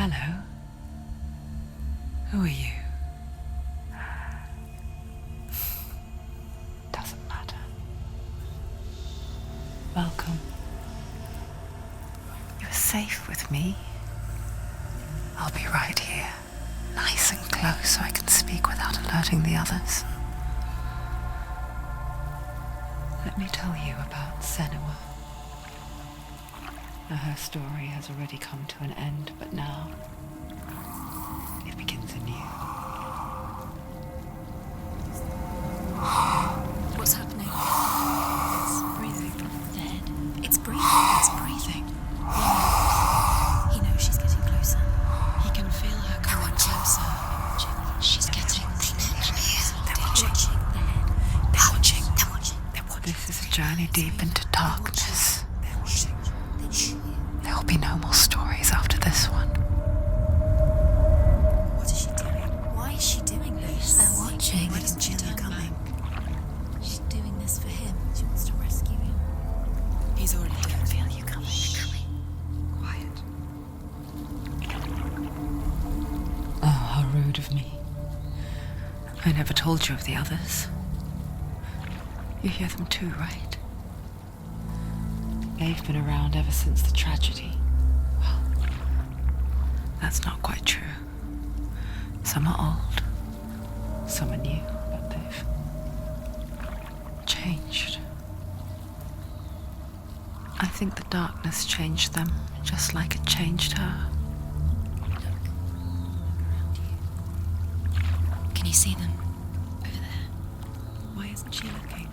Hello. Who are you? Doesn't matter. Welcome. You're safe with me. I'll be right here, nice and close so I can speak without alerting the others. Let me tell you about Senua. Her story has already come to an end, but now it begins anew. What's happening? It's breathing. Dead. It's breathing. It's breathing. He knows she's getting closer. He can feel her coming closer. She's getting closer. They're watching. They're watching. They're watching. They're watching. This is a journey deep into darkness. There will be no more stories after this one. What is she doing? Why is she doing this? They're watching. Why doesn't she feel her coming? She's doing this for him. She wants to rescue him. He's already dead. I can feel you coming. Quiet. Oh, how rude of me. I never told you of the others. You hear them too, right? They've been around ever since the tragedy. Well, that's not quite true. Some are old, some are new, but they've changed. I think the darkness changed them, just like it changed her. Can you see them? Over there. Why isn't she looking?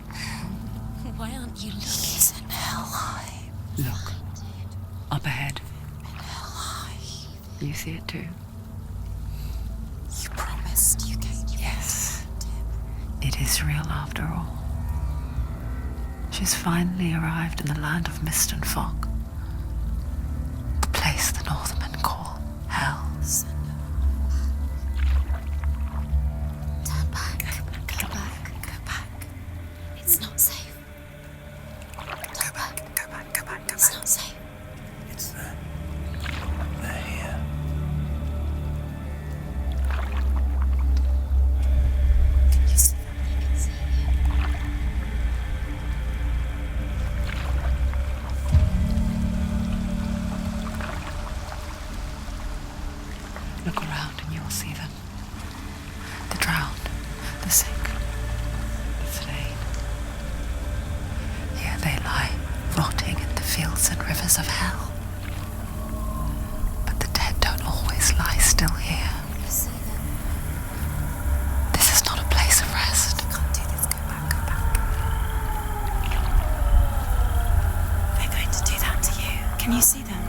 Why aren't you looking? He's in hell. Look, up ahead. In hell. You see it too? You promised you gave you. Yes. It is real after all. She's finally arrived in the land of mist and fog. The place the Northmen call Hell. Turn back. Go back. It's not safe. Go back. It's not safe. It's them. They're here. Can you see them? I can see you. Look around and you'll see them. The drowned, the sick, the slain. Here they lie, rotting in the fields and rivers of hell. But the dead don't always lie still here. You see them? This is not a place of rest. You can't do this. Go back. They're going to do that to you. Can you see them?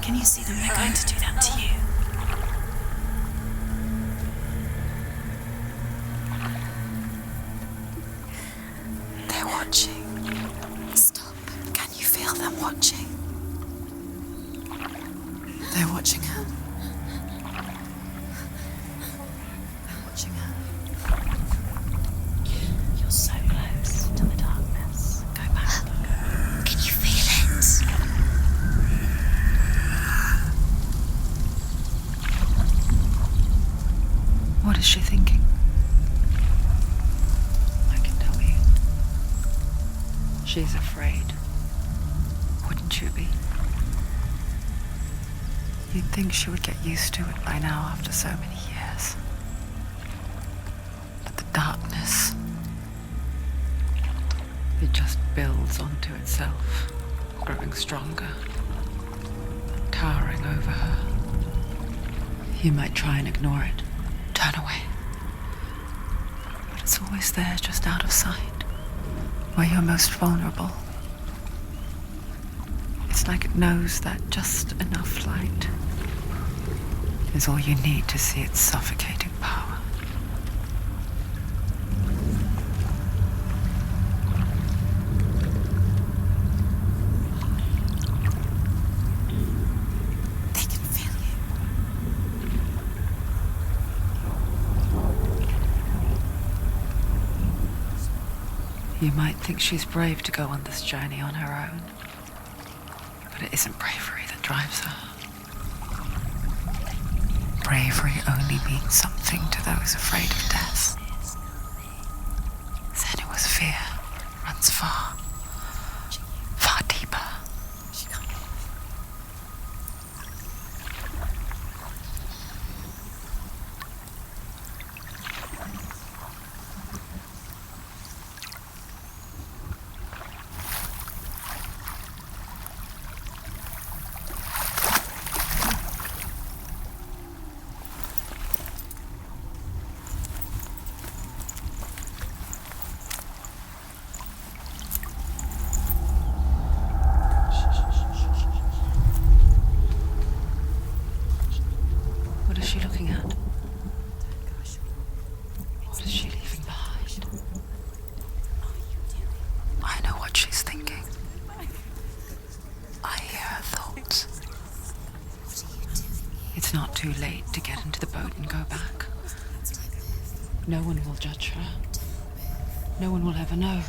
They're going to do that to you. They're watching. Stop. Can you feel them watching? They're watching her. They're watching her. You're so close to the darkness. Go back. Can you feel it? What is she thinking? I can tell you. She's afraid. Wouldn't you be? You'd think she would get used to it by now after so many years. But the darkness, it just builds onto itself, growing stronger, towering over her. You might try and ignore it, turn away. But it's always there, just out of sight, where you're most vulnerable. It's like it knows that just enough light is all you need to see its suffocating power. They can feel you. You might think she's brave to go on this journey on her own, but it isn't bravery that drives her. bravery only means something to those afraid of death. Senua's fear runs far, far deeper. What is she looking at? What is she leaving behind? I know what she's thinking. I hear her thoughts. It's not too late to get into the boat and go back. No one will judge her. No one will ever know.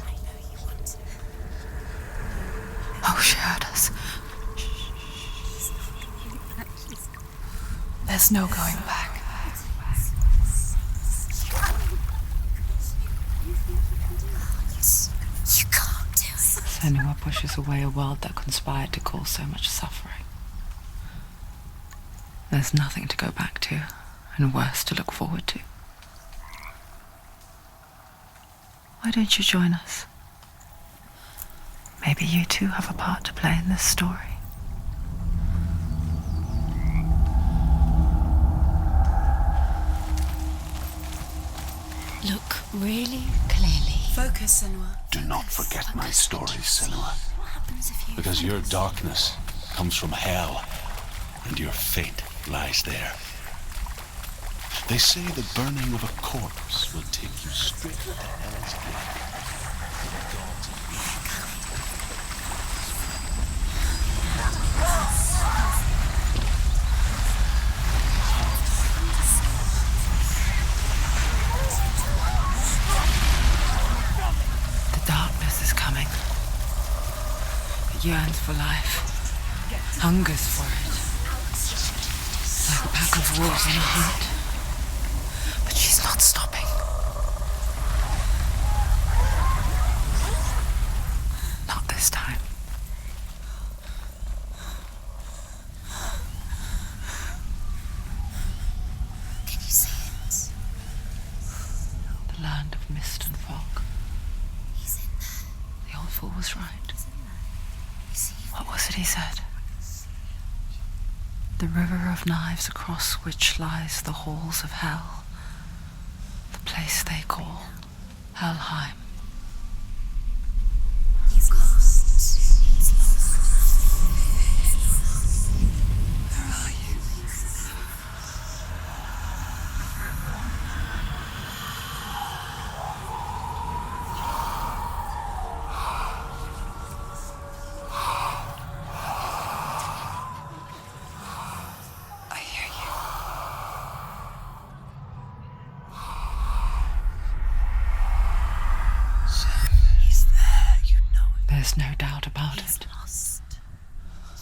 Oh, she heard us. There's no going back. You can't do it. Senua pushes away a world that conspired to cause so much suffering. There's nothing to go back to, and worse to look forward to. Why don't you join us? Maybe you too have a part to play in this story. Look really clearly. Focus, Senua. Do not forget my stories, Senua, What happens if you... because your darkness comes from hell, and your fate lies there. They say the burning of a corpse will take you straight to hell's gate. The darkness is coming. It yearns for life, hungers for it, like a pack of wolves on a hunt. But she's not stopping. Not this time. Can you see it? The land of mist and fog. He's in there. The old fool was right. You see him? What was it he said? The river of knives across which lies the halls of hell. The place they call Helheim. He's lost. He's lost. Where are you? I hear you. He's there, you know it. There's no doubt about He's it. lost.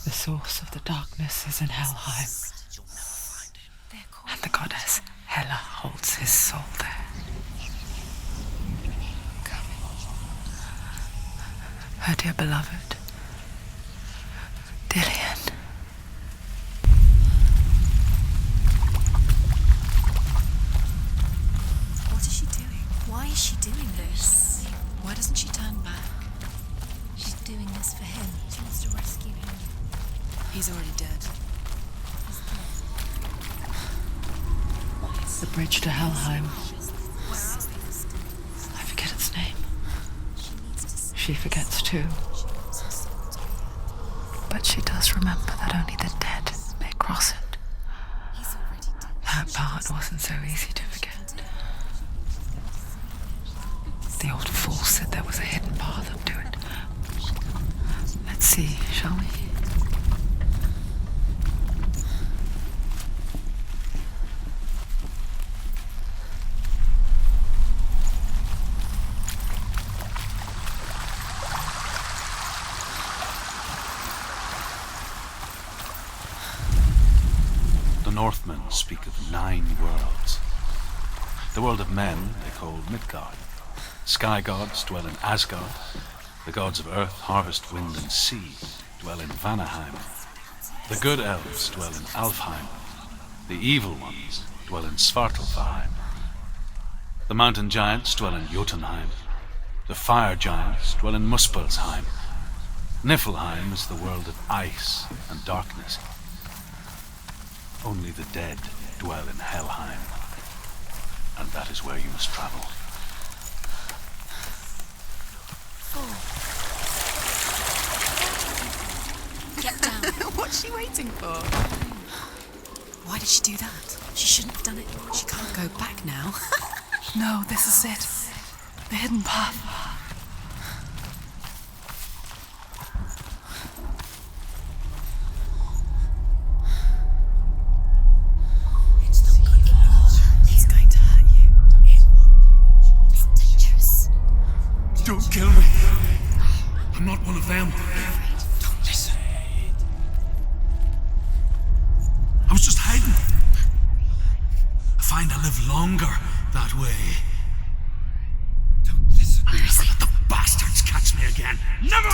The source of the darkness is in Helheim, You'll never find him. They're called... and the goddess Hela holds his soul there. Her dear beloved, Dillian. What is she doing? Why is she doing this? Why doesn't she turn back? She's doing this for him. She wants to rescue him. He's already dead. The bridge to Helheim. Where are they? I forget its name. She needs to see. She forgets too. She wants her soul to be heard. But she does remember that only the dead may cross it. He's already dead. That part wasn't so easy to forget. The old fool said there was a hidden path up to it. Let's see, shall we? The Northmen speak of 9 worlds. The world of men they call Midgard. Sky gods dwell in Asgard. The gods of earth, harvest, wind, and sea dwell in Vanaheim. The good elves dwell in Alfheim. The evil ones dwell in Svartalfheim. The mountain giants dwell in Jotunheim. The fire giants dwell in Muspelheim. Niflheim is the world of ice and darkness. Only the dead dwell in Helheim, and that is where you must travel. Get down. What's she waiting for? Why did she do that? She shouldn't have done it. She can't go back now. No, this is it. The hidden path. It's going to hurt you. It's dangerous. Don't kill me. I'm not one of them. Don't listen. I was just hiding. I find I live longer that way. Don't listen. Never let the bastards catch me again. Never!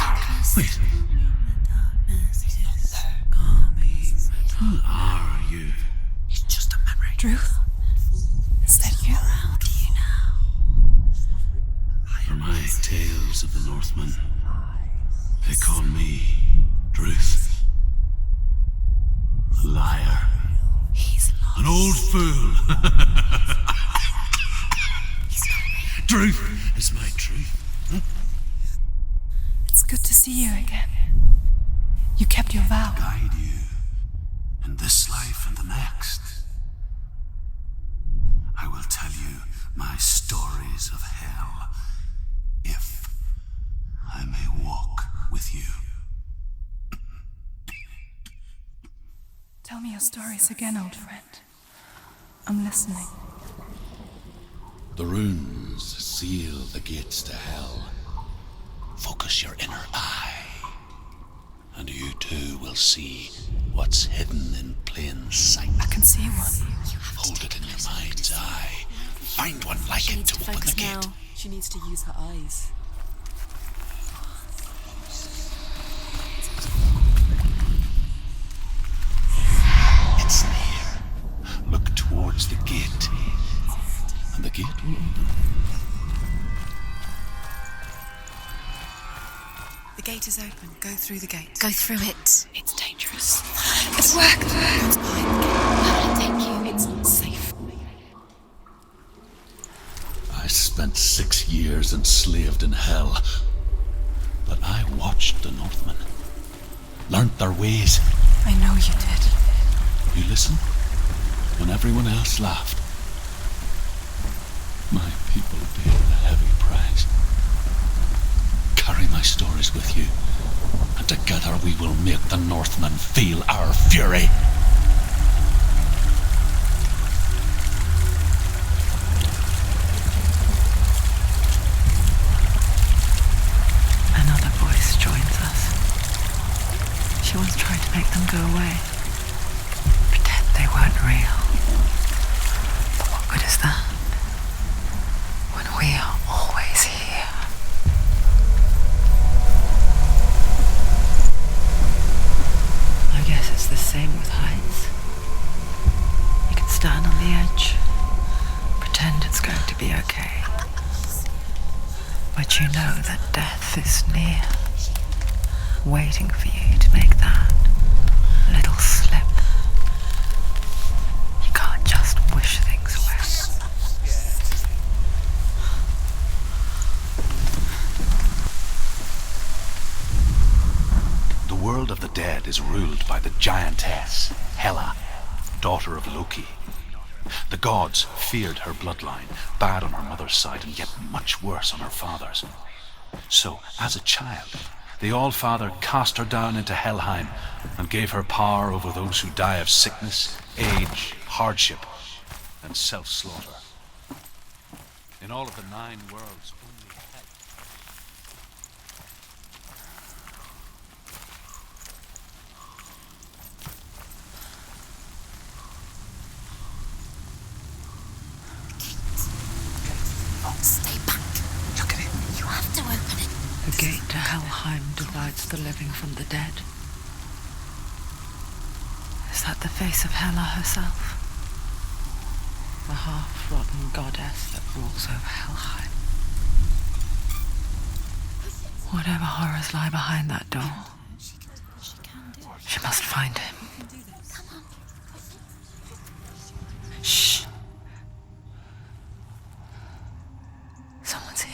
Wait. Who are you? It's just a memory. Druth? Is that you? Around you now. For my tales of the Northmen, they call me Druth. A liar. He's lost. An old fool. He's not real. Truth is my truth. It's good to see you again. You kept your vow. Guide you in this life and the next. I will tell you my stories of hell, if I may walk with you. Tell me your stories again, old friend. I'm listening. The runes seal the gates to hell. Focus your inner eye, and you too will see what's hidden in plain sight. I can see one. Hold it in your mind's eye. Find one like it to open the gate. She needs to use her eyes. It's near. Look towards the gate, and the gate will open. The gate is open. Go through the gate. Go through it. It's dangerous. It's worked. It's behind the gate. Thank you. It's not safe. I spent 6 years enslaved in hell, but I watched the Northmen, learnt their ways. I know you did. You listened when everyone else laughed. My people paid a heavy price. Carry my stories with you, and together we will make the Northmen feel our fury. Another voice joins us. She once tried to make them go away. Pretend they weren't real. But what good is that? When we are always here. I guess it's the same with heights. You can stand on the edge, pretend it's going to be okay. But you know that death is near, waiting for you to make that little slip. You can't just wish things away. The world of the dead is ruled by the giantess, Hela, daughter of Loki. The gods feared her bloodline, bad on her mother's side and yet much worse on her father's. So, as a child, the All-Father cast her down into Helheim and gave her power over those who die of sickness, age, hardship, and self-slaughter. In all of the 9 worlds, only hell. The gate to Helheim divides the living from the dead. Is that the face of Hela herself? The half-rotten goddess that rules over Helheim. Whatever horrors lie behind that door, she must find him. Shh. Someone's here.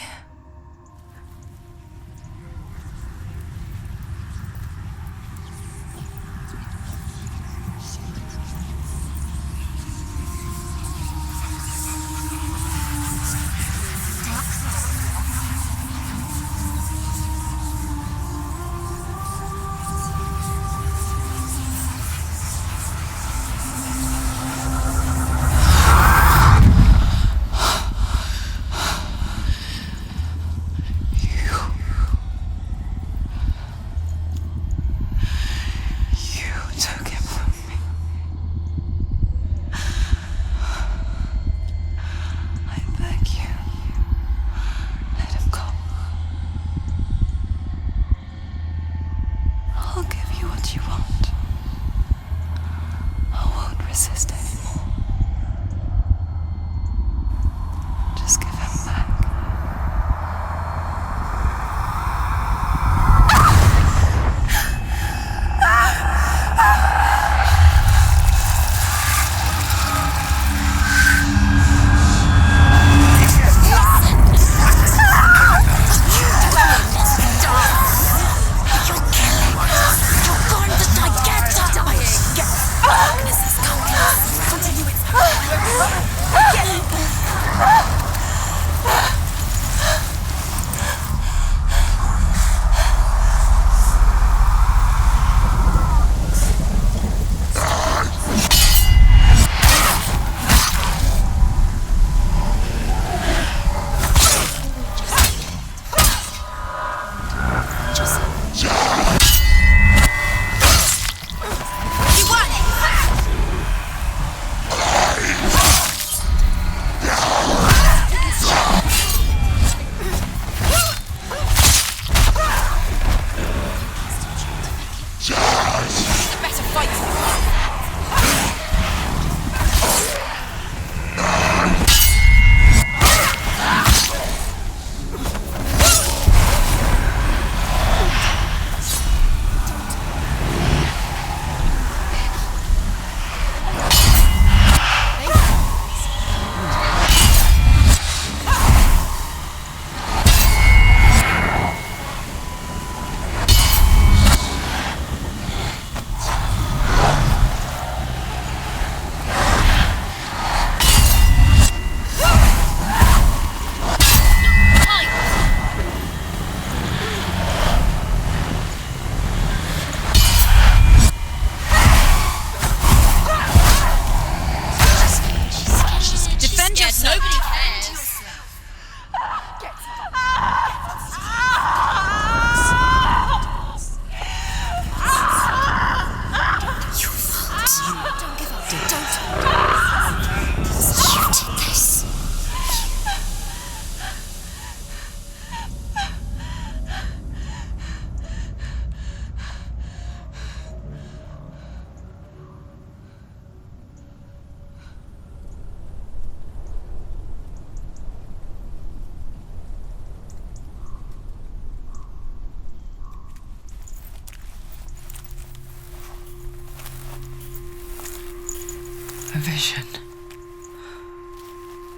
A vision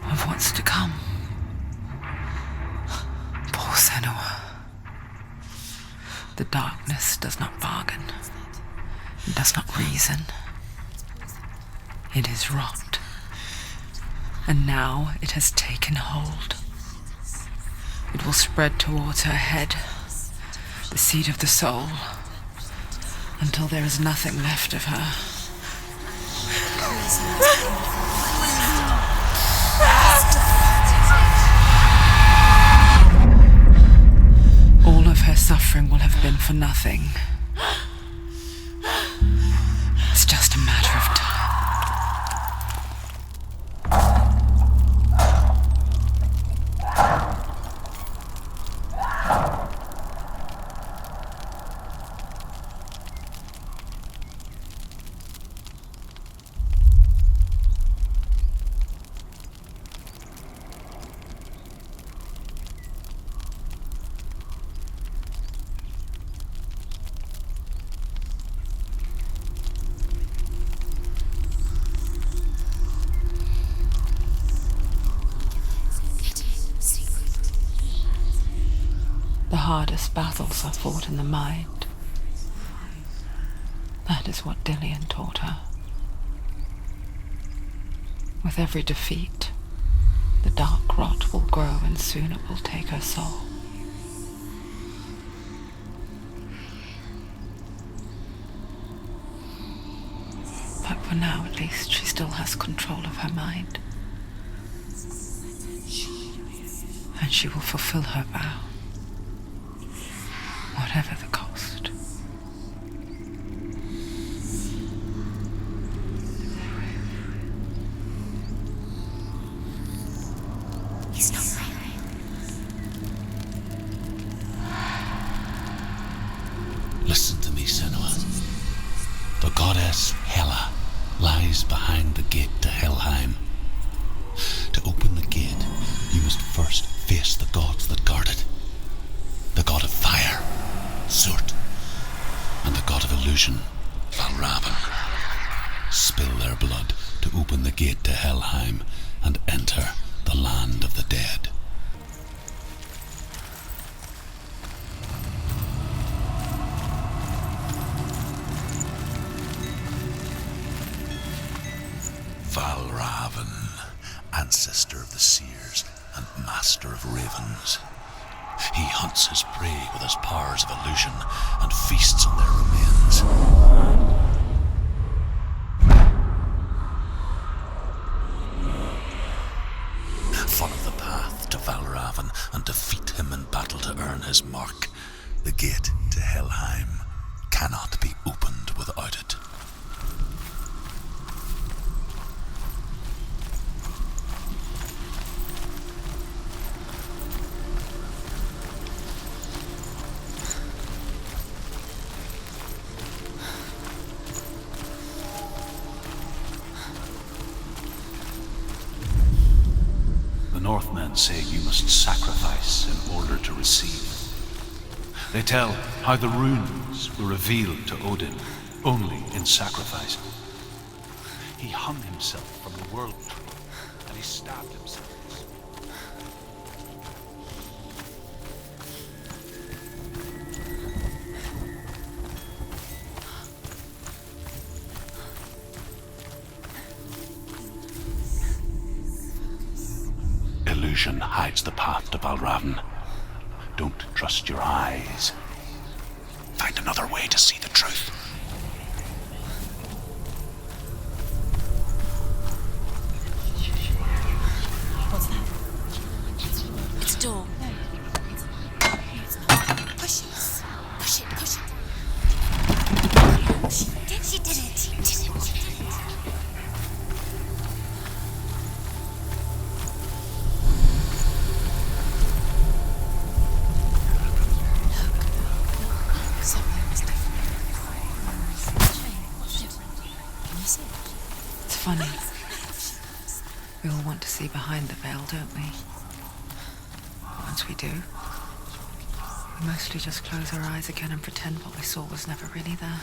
of what's to come. Poor Senua. The darkness does not bargain. It does not reason. It is wrought. And now it has taken hold. It will spread towards her head, the seat of the soul, until there is nothing left of her. All of her suffering will have been for nothing. It's just a matter of time. The hardest battles are fought in the mind. That is what Dillian taught her. With every defeat, the dark rot will grow and soon it will take her soul. But for now, at least, she still has control of her mind. And she will fulfill her vow, whatever the cost. He's not real. Listen to me, Senua. The goddess Hela lies behind the gate to Helheim. To open the gate, you must first face the gods that guard it. The god of fire, Surt, and the god of illusion, Valravn. Spill their blood to open the gate to Helheim and enter the land of the dead. Valravn, ancestor of the seers and master of ravens. He hunts his prey with his powers of illusion and feasts on their remains. Follow the path to Valravn and defeat him in battle to earn his mark. The gate to Helheim cannot be opened without it. The Northmen say you must sacrifice in order to receive. They tell how the runes were revealed to Odin only in sacrifice. He hung himself from the world tree and he stabbed himself. Illusion hides the path to Valravn. Don't trust your eyes. Find another way to see the truth. What's that? It's a door. No, it's not. Push it. Push it. Push it. She did it. She did it. It's funny. We all want to see behind the veil, don't we? Once we do, we mostly just close our eyes again and pretend what we saw was never really there.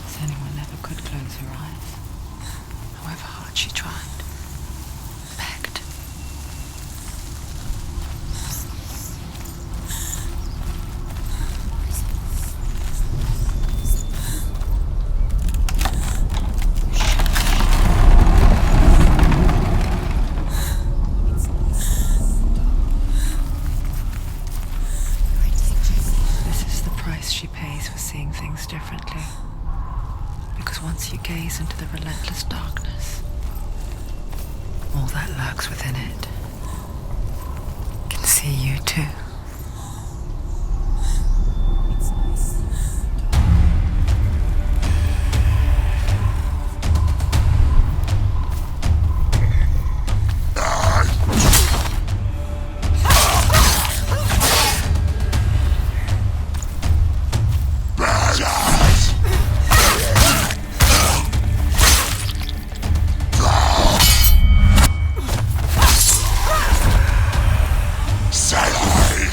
Senua never could close her eyes, however hard she tried. Begged. She pays for seeing things differently. Because once you gaze into the relentless darkness, all that lurks within it can see you too. Silence!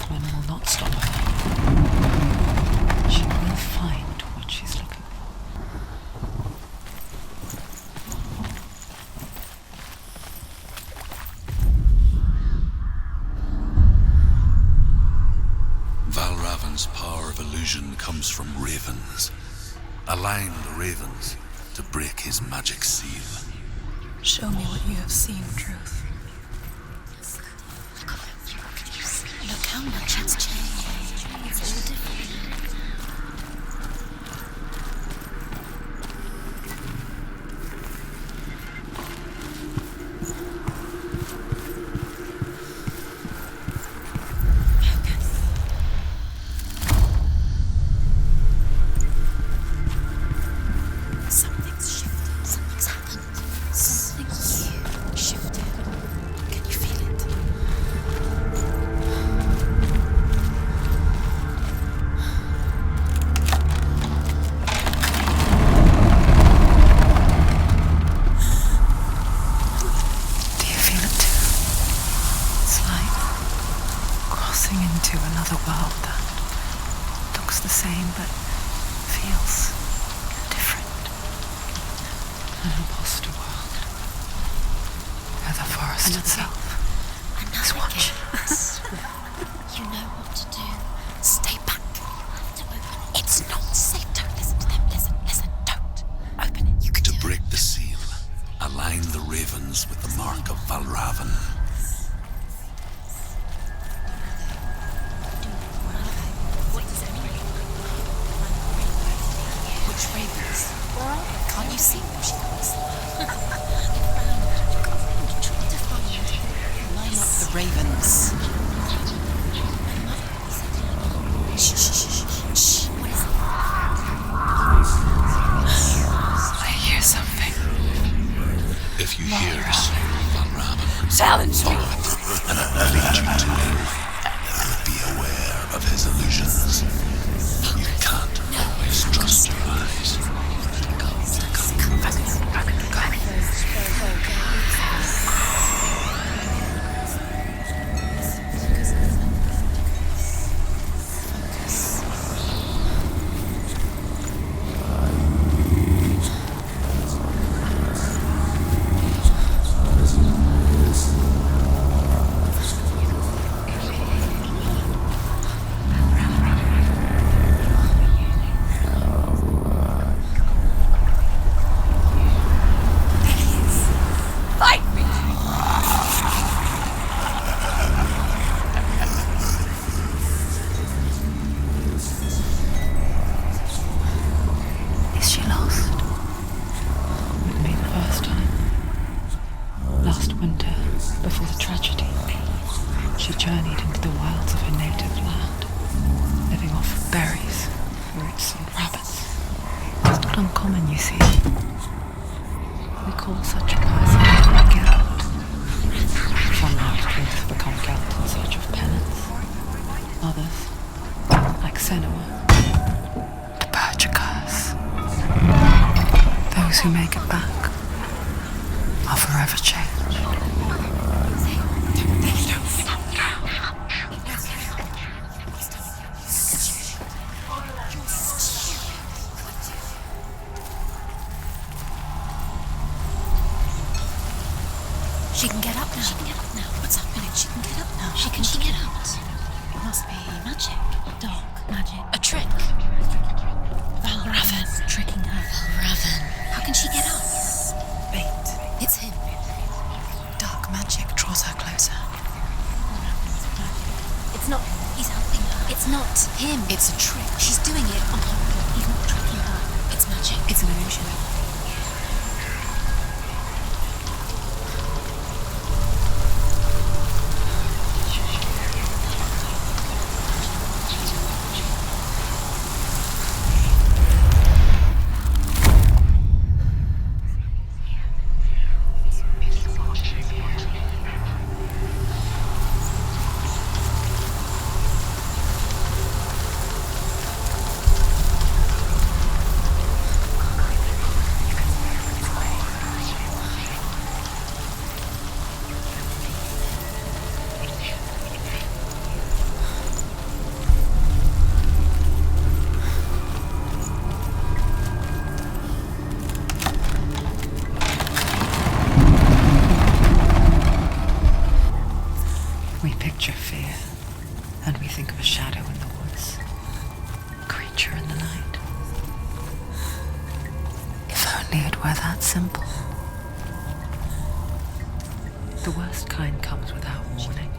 Northman will not stop her. She will find what she's looking for. Valravan's power of illusion comes from ravens. Align the ravens to break his magic seal. Show me what you have seen, Truth. Look how much it's changed. It's all different. Something's shifted. Something's happened. Something huge shifted. Can you feel it? Do you feel it too? It's like crossing into another world that looks the same but feels different. An imposter world. Where the forest itself is watching. You know what to do. Stay back. It's not safe. Don't listen to them. Listen. Don't. Open it. You can To do break the seal, align the ravens with the mark of Valravan. Which ravens? Can't you see them? She knows. Line up the ravens. Shh. What is it? I hear something. If you hear the sound of Valravan, Challenge me. follow it, and it will lead you to him. Be aware of his illusions. You can't always trust your eyes. Is she lost? Wouldn't be the first time. Last winter, before the tragedy, she journeyed into the wilds of her native land, living off of berries, roots and rabbits. It's not uncommon, you see. We call such a person a Gelt. Some half-truths become Gelt in search of penance. Others, like Senua, to purge a curse. Those who make it back are forever changed. She can get up now. What's happening? She can get up now. How can she get out? It must be magic. Dark magic. A trick. Valravan tricking her. Valravan. How can she get out? Bait. It's him. Dark magic draws her closer. It's not him. He's helping her. It's not him. It's a trick. She's doing it on purpose. He's not tricking her. It's magic. It's an illusion. and we think of a shadow in the woods, a creature in the night. If only it were that simple. The worst kind comes without warning.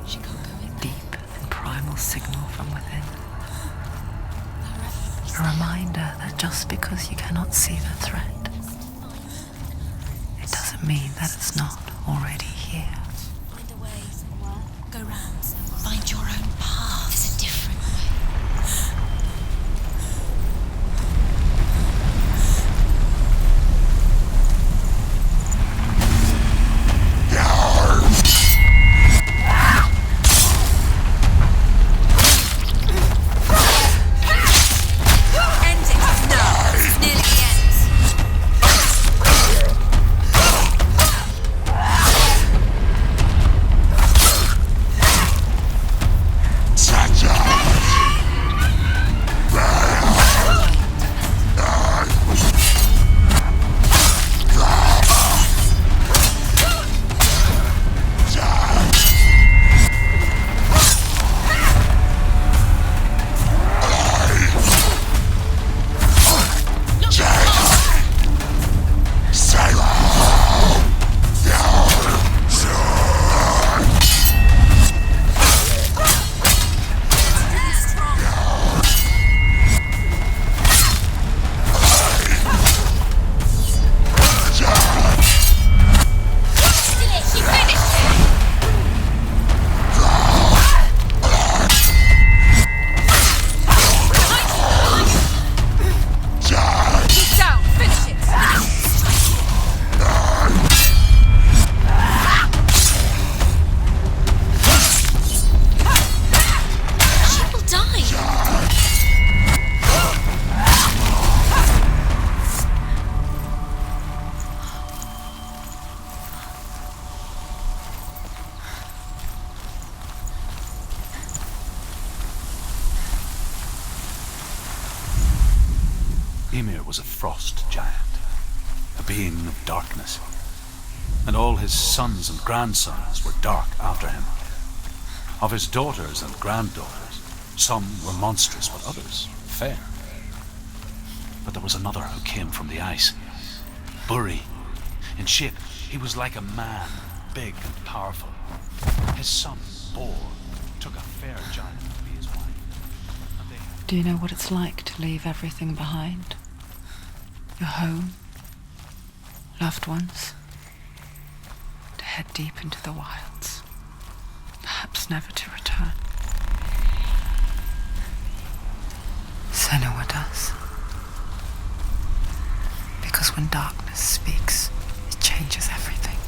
She can't go in. Deep and primal signal from within. A reminder that just because you cannot see the threat, it doesn't mean that it's not already here. Find a way, Senua. Go round, Senua. Find your own path. There's a different way. End it! No! This is nearly the end. Ymir was a frost giant, a being of darkness, and all his sons and grandsons were dark after him. Of his daughters and granddaughters, some were monstrous, but others fair. But there was another who came from the ice. Buri. In shape, he was like a man, big and powerful. His son, Bor, took a fair giant to be his wife. And they had Do you know what it's like to leave everything behind? Your home, loved ones, to head deep into the wilds, perhaps never to return. Senua does. Because when darkness speaks, it changes everything,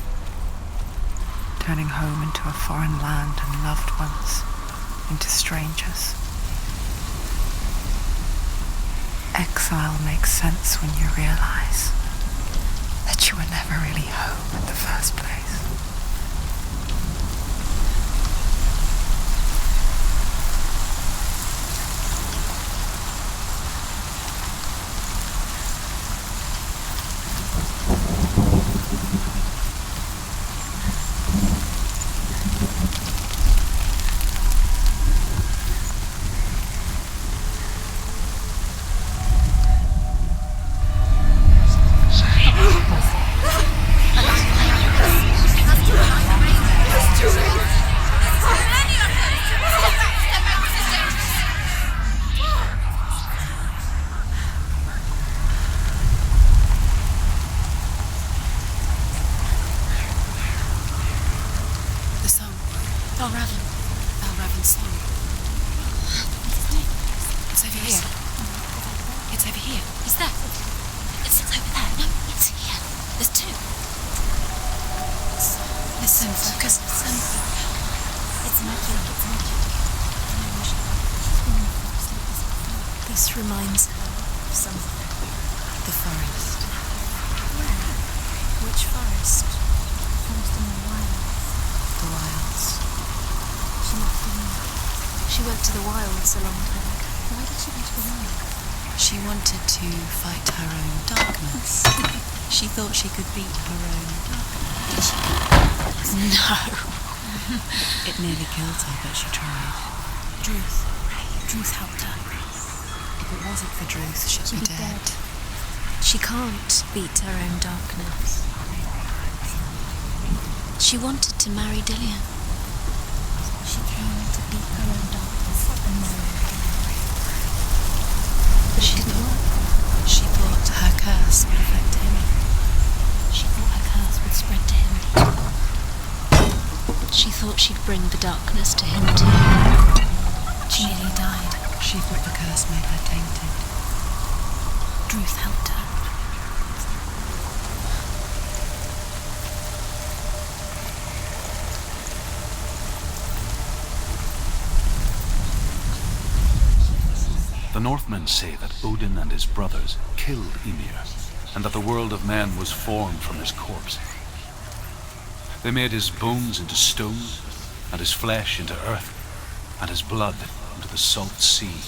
turning home into a foreign land and loved ones into strangers. Exile makes sense when you realize that you were never really home in the first place. Valravan's song. It's over here. It's over here. Is that? It's over there. No, it's here. There's two. Listen, focus. Listen. It's magic. It's magic. This reminds her of something. The forest. Where? Which forest? Forest in the wilds. The wilds. She must have known. She went to the wilds a long time ago. Why did she go to the wilds? She wanted to fight her own darkness. She thought she could beat her own darkness. Did she? No. It nearly killed her, but she tried. Druth helped her. If it wasn't for Druth, she'd be dead. She can't beat her own darkness. She wanted to marry Dillian. She came to beat her own darkness and marry him. But it didn't work. She thought her curse would affect him. She thought her curse would spread to him. She thought she'd bring the darkness to him too. She nearly died. She thought the curse made her tainted. Druth helped her. The Northmen say that Odin and his brothers killed Ymir, and that the world of men was formed from his corpse. They made his bones into stone, and his flesh into earth, and his blood into the salt sea.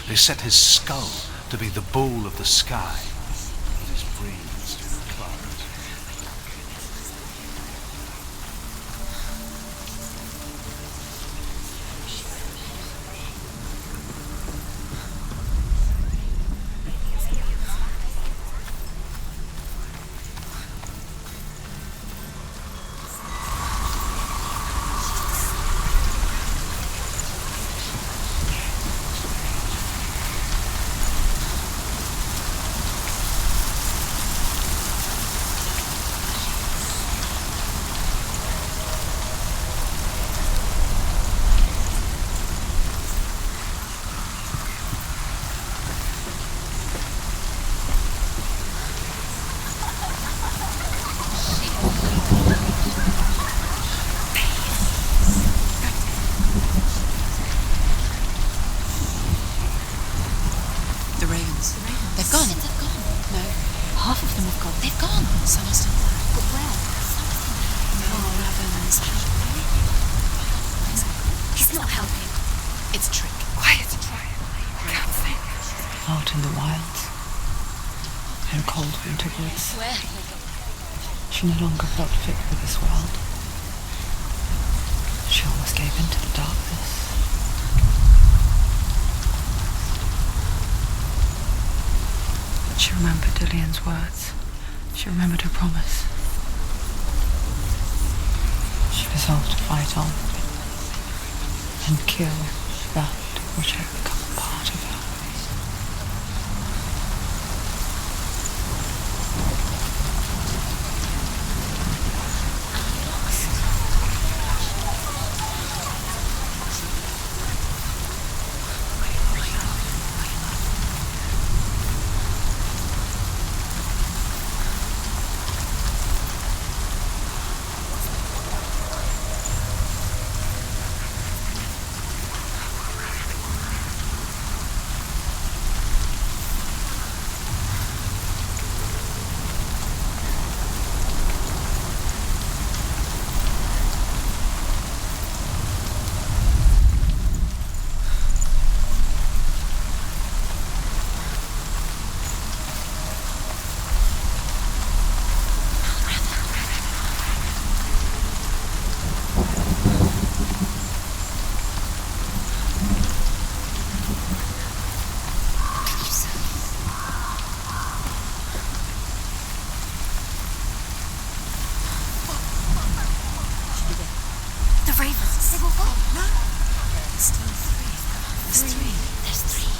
They set his skull to be the bowl of the sky, and his brains to the clouds. They've gone. No. Half of them have gone. They've gone. Some are still there. But where? No, ravens. He's not helping. It's a trick. Quiet. Can't think. Out in the wilds, in cold winter woods, Where? she no longer felt fit for this world. She almost gave in to the darkness. She remembered Dillian's words. She remembered her promise. She resolved to fight on and kill that which had become a part of her.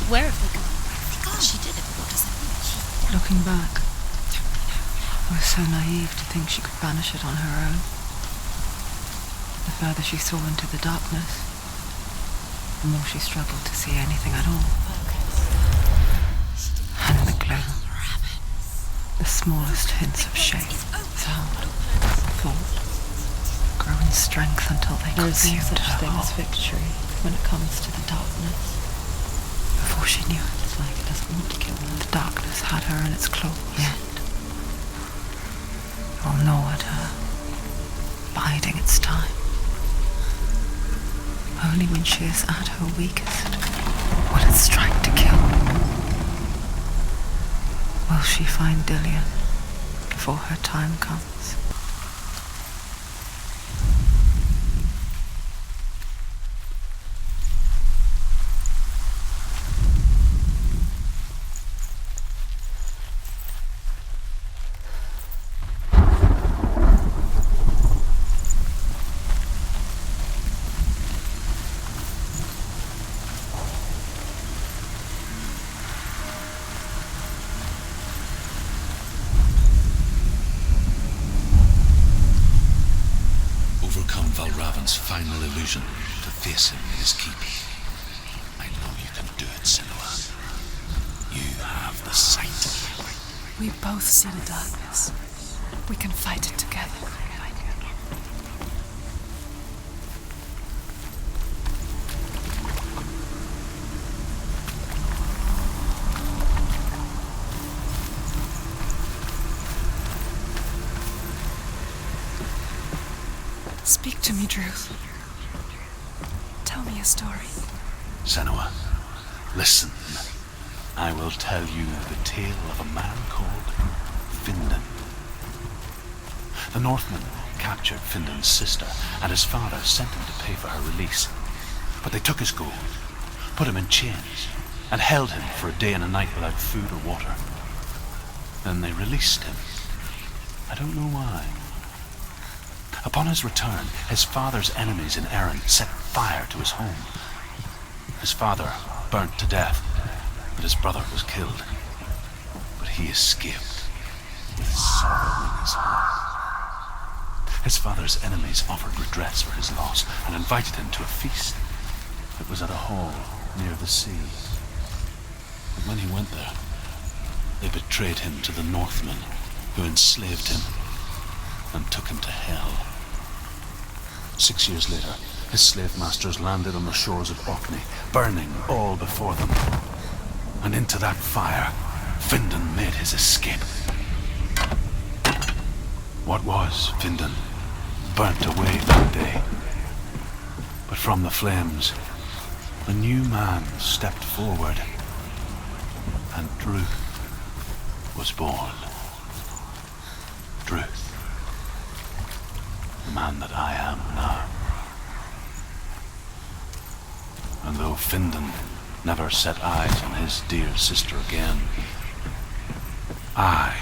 Where have they gone? She did it. What does it mean? Looking back, I was so naive to think she could banish it on her own. The further she saw into the darkness, the more she struggled to see anything at all. And in the gloom, the smallest hints of shape, sound, thought, grow in strength until they consumed her whole. There is no such thing as victory when it comes to the darkness. Before she knew it, it's like it doesn't want to kill her. The darkness had her in its claws. Yet, it will gnaw at her, biding its time. Only when she is at her weakest will it strike to kill. Will she find Dillian before her time comes? man's final illusion to face him in his keep. I know you can do it, Senua. You have the sight. We both see the darkness. We can fight it together. Speak to me, Druth. Tell me a story. Senua, listen. I will tell you the tale of a man called Findan. The Northmen captured Findan's sister, and his father sent him to pay for her release. But they took his gold, put him in chains, and held him for a day and a night without food or water. Then they released him. I don't know why. Upon his return, his father's enemies in Erin set fire to his home. His father burnt to death, but his brother was killed. But he escaped with sorrow in his heart. His father's enemies offered redress for his loss and invited him to a feast. It was at a hall near the sea. But when he went there, they betrayed him to the Northmen, who enslaved him and took him to Hell. 6 years later, his slave masters landed on the shores of Orkney, burning all before them. And into that fire, Findan made his escape. What was Findan burnt away that day. But from the flames, a new man stepped forward, and Druth was born. Druth. The man that I am now. And though Findan never set eyes on his dear sister again, I,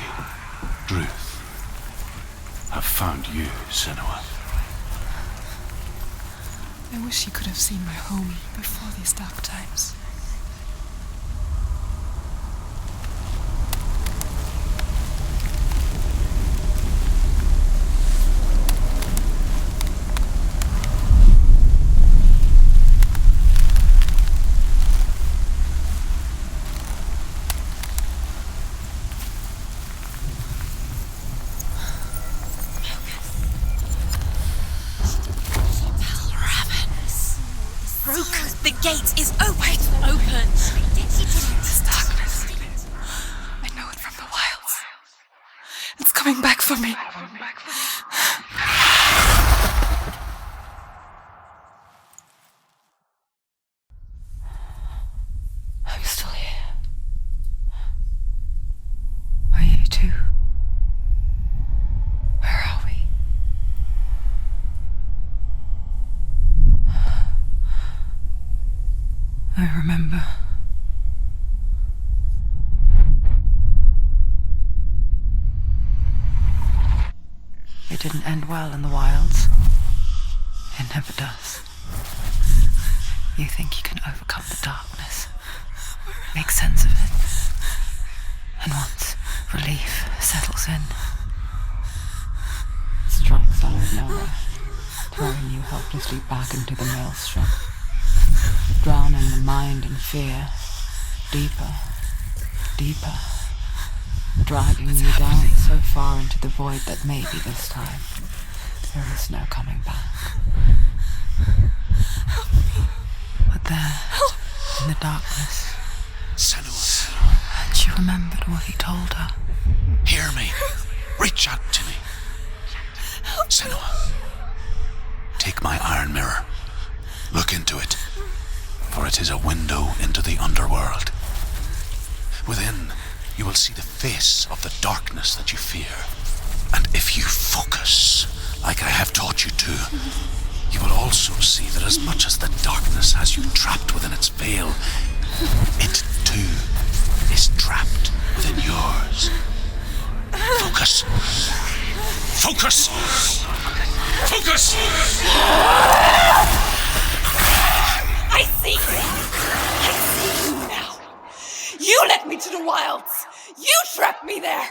Druth, have found you, Senua. I wish you could have seen my home before these dark times. The gate is open! Open! This darkness. I know it from the wilds. It's coming back for me. I'm still here. Are you too? Where are we? I remember. It didn't end well in the wilds. It never does. You think you can overcome the darkness, make sense of it, and once relief settles in, it strikes out of nowhere, throwing you helplessly back into the maelstrom, drowning the mind in fear, deeper, deeper, dragging you down so far into the void that maybe this time there is no coming back. But there, in the darkness, Senua, and she remembered what he told her. hear me. Reach out to me. Senua, take my iron mirror. Look into it, for it is a window into the underworld. Within, you will see the face of the darkness that you fear. And if you focus, like I have taught you to, you will also see that as much as the darkness has you trapped within its veil, it too is trapped within yours. Focus. Focus! Focus! I see you! I see you now! You led me to the wilds! You trapped me there!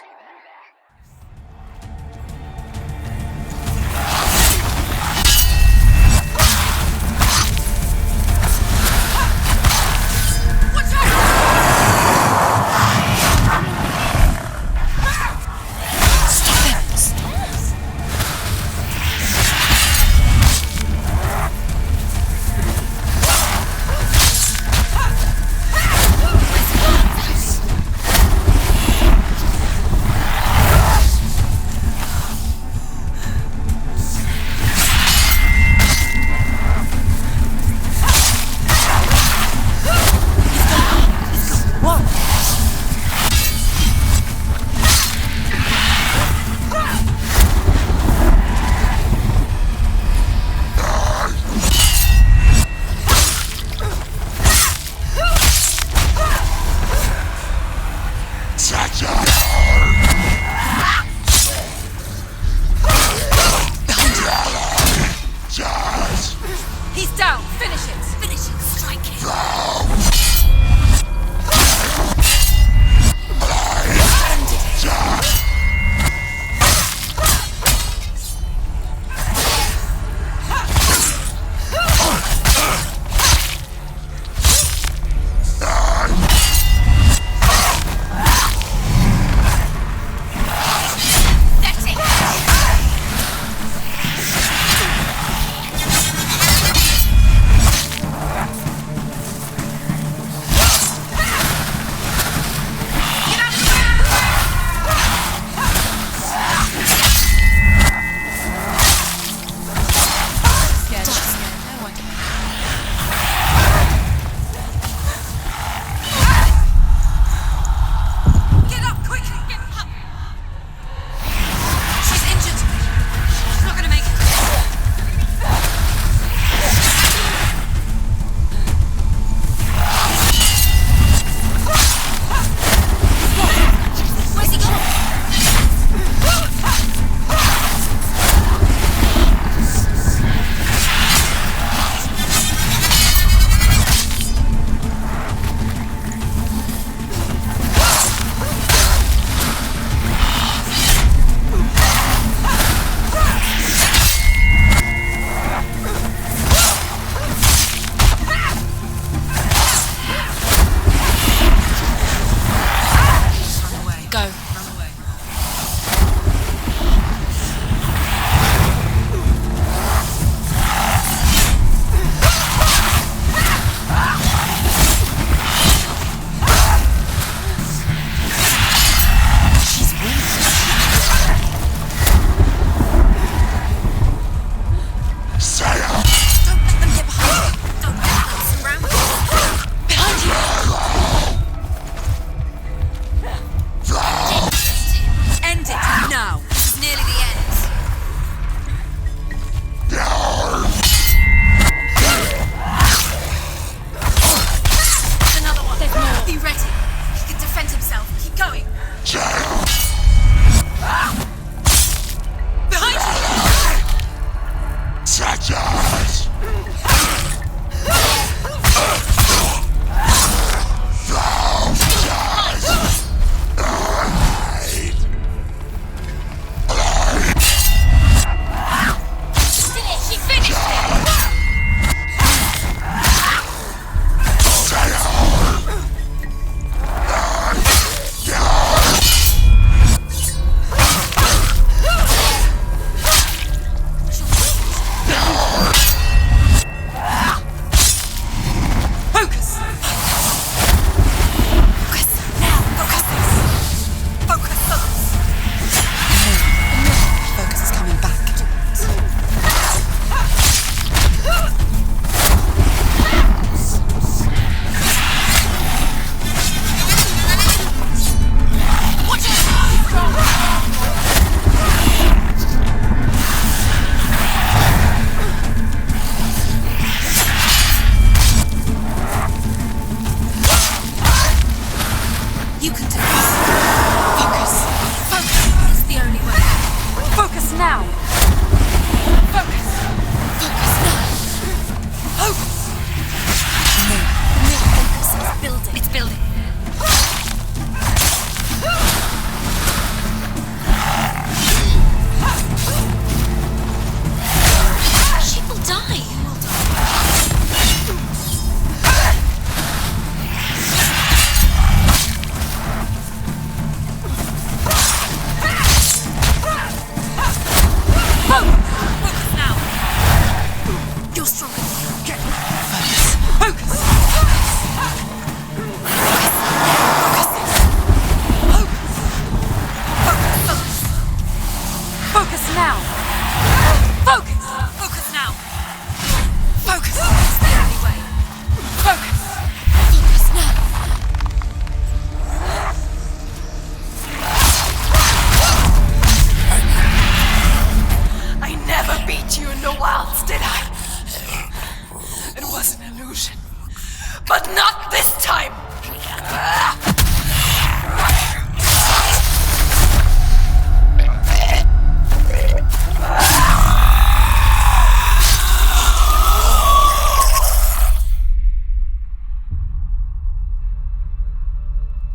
But not this time!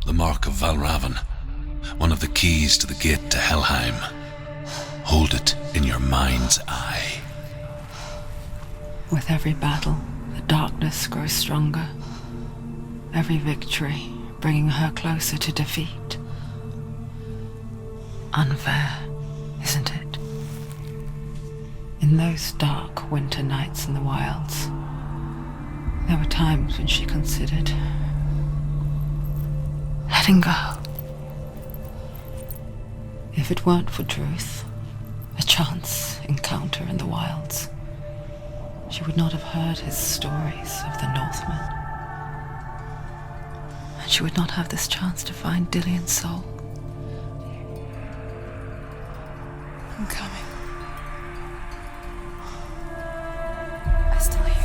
The mark of Valravan, one of the keys to the gate to Helheim. Hold it in your mind's eye. With every battle, the darkness grows stronger. Every victory bringing her closer to defeat. Unfair, isn't it? In those dark winter nights in the wilds, there were times when she considered letting go. If it weren't for Druth, a chance encounter in the wilds, she would not have heard his stories of the Northmen. And she would not have this chance to find Dillion's soul. I'm coming. I still hear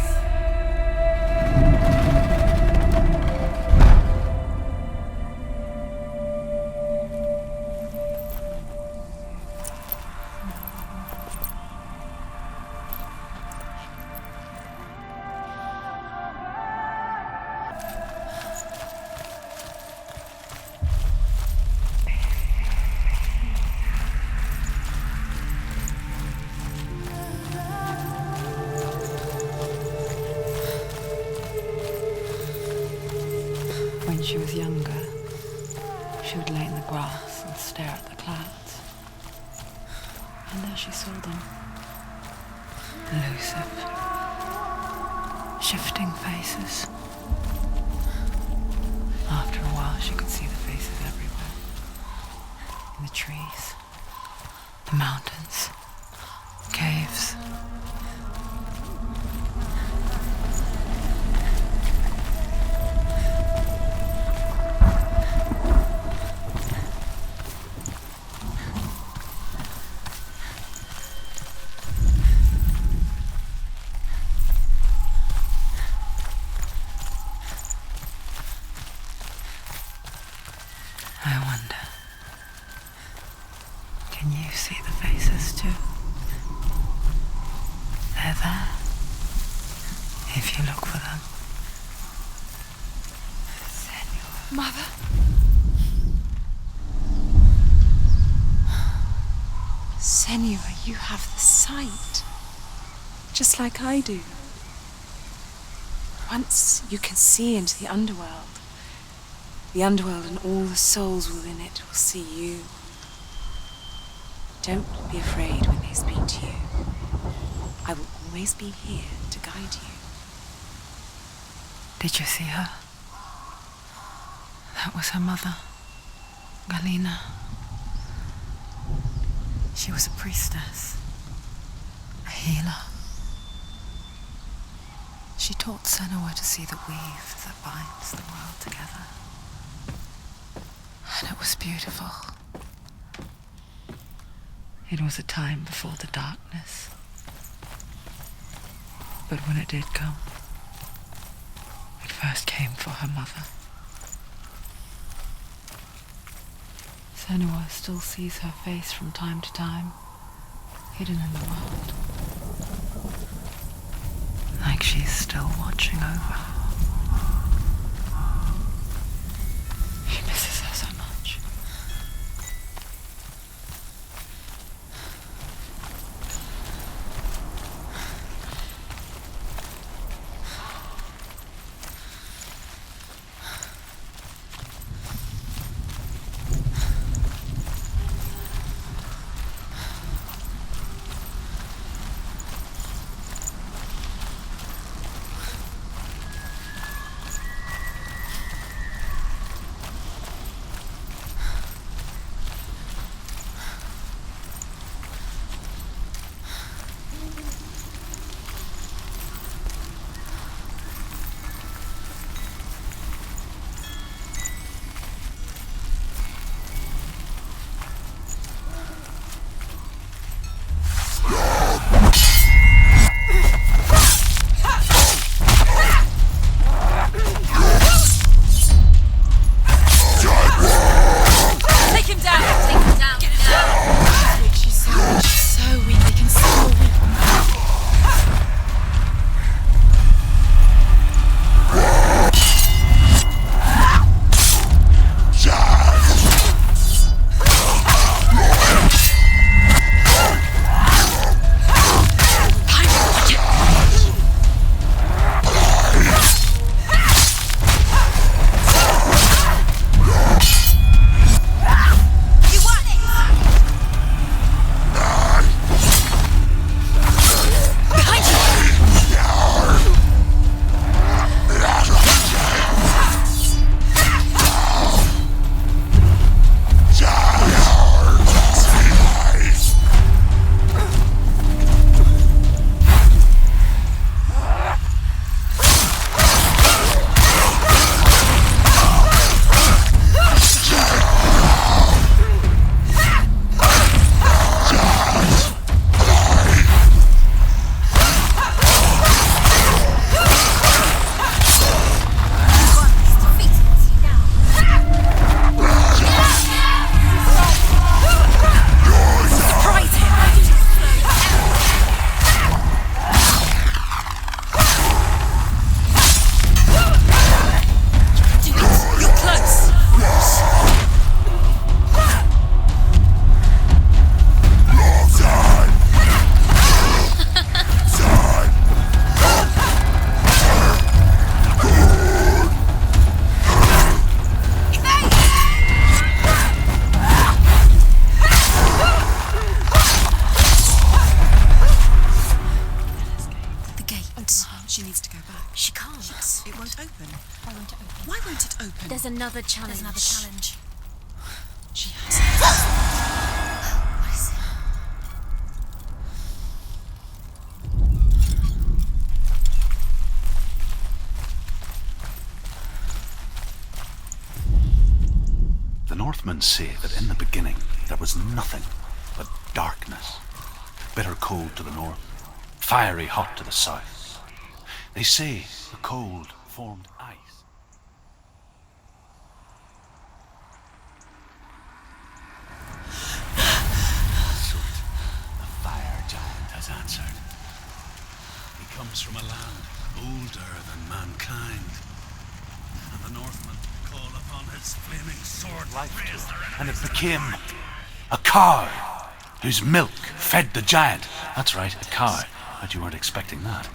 When she was younger, she would lay in the grass and stare at the clouds. And there she saw them. Elusive, shifting faces. After a while, she could see the faces everywhere. In the trees, the mountains, caves. I wonder, can you see the faces too? They're there, if you look for them. Senua. Mother? Senua, you have the sight. Just like I do. Once you can see into the underworld. The underworld and all the souls within it will see you. Don't be afraid when they speak to you. I will always be here to guide you. Did you see her? That was her mother, Galina. She was a priestess, a healer. She taught Senua to see the weave that binds the world together. And it was beautiful. It was a time before the darkness. But when it did come, it first came for her mother. Senua still sees her face from time to time, hidden in the world. Like she's still watching over her. She misses her so much. open? Why won't it open? Why won't it open? There's another challenge. She has it. What is it? The Northmen say that in the beginning there was nothing but darkness. Bitter cold to the north, fiery hot to the south. They say the cold formed ice. Surt, the fire giant, has answered. He comes from a land older than mankind, and the Northmen call upon his flaming sword life to it, and it became a cow whose milk fed the giant. That's right, a cow. But you weren't expecting that.